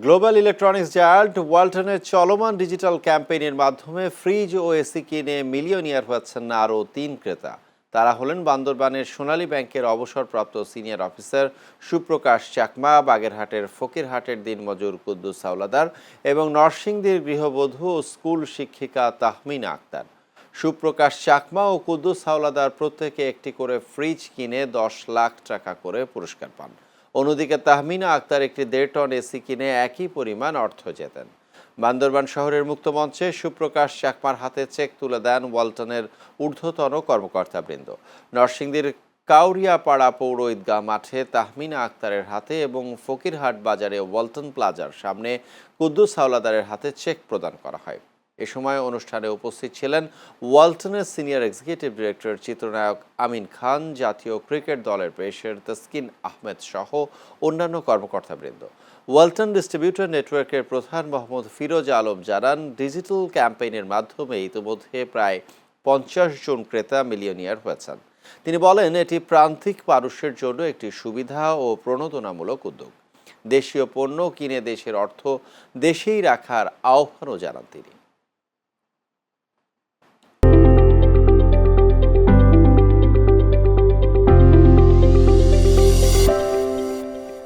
Global electronics giant ওয়ালটনের চলমান digital ক্যাম্পেইনের মাধ্যমে fridge ও AC কিনে মিলিয়নিয়ার হচ্ছেন আরও ৩ ক্রেতা। তারা হলেন বান্দরবানের সোনালী ব্যাংকের অবসরপ্রাপ্ত সিনিয়র অফিসার সুপ্রকাশ চাকমা, বাগেরহাটের ফকিরহাটের দিনমজুর কুদ্দুস হাওলাদার এবং নরসিংদীর গৃহবধূ ও স্কুল শিক্ষিকা তাহমিনা আক্তার। সুপ্রকাশ চাকমা ও কুদ্দুস হাওলাদার প্রত্যেকে একটি করে ফ্রিজ কিনে ১০ লাখ টাকা করে পুরস্কার পান। অন্যদিকে তাহমিনা আক্তার একটি ১.৫ টন এসি কিনে একই পরিমাণ অর্থ জেতেন। বান্দরবান শহরের মুক্তমঞ্চে সুপ্রকাশ চাকমার হাতে চেক তুলে দেন ওয়ালটনের ঊর্ধ্বতন কর্মকর্তাবৃন্দ। নরসিংদীর কাউরিয়াপাড়া পৌর ঈদগাহ মাঠে তাহমিনা আক্তারের হাতে এবং ফকিরহাট বাজারে ওয়ালটন প্লাজার সামনে কুদ্দুস হাওলাদারের হাতে চেক প্রদান করা হয়। এ সময় অনুষ্ঠানে উপস্থিত ছিলেন ওয়ালটনের সিনিয়র এক্সিকিউটিভ ডিরেক্টর চিত্রনায়ক আমিন খান, জাতীয় ক্রিকেট দলের পেসার তাসকিন আহমেদ সহ অন্যান্য কর্মকর্তাবৃন্দ। ওয়ালটন ডিস্ট্রিবিউটর নেটওয়ার্কের প্রধান মোহাম্মদ ফিরোজ আলম জানান, ডিজিটাল ক্যাম্পেইনের মাধ্যমে ইতিমধ্যে প্রায় ৫০ জন ক্রেতা মিলিয়নিয়ার হয়েছেন। তিনি বলেন, এটি প্রান্তিক মানুষের জন্য একটি সুবিধা ও প্রণোদনামূলক উদ্যোগ। দেশীয় পণ্য কিনে দেশের অর্থ দেশেই রাখার আহ্বানও জানান তিনি।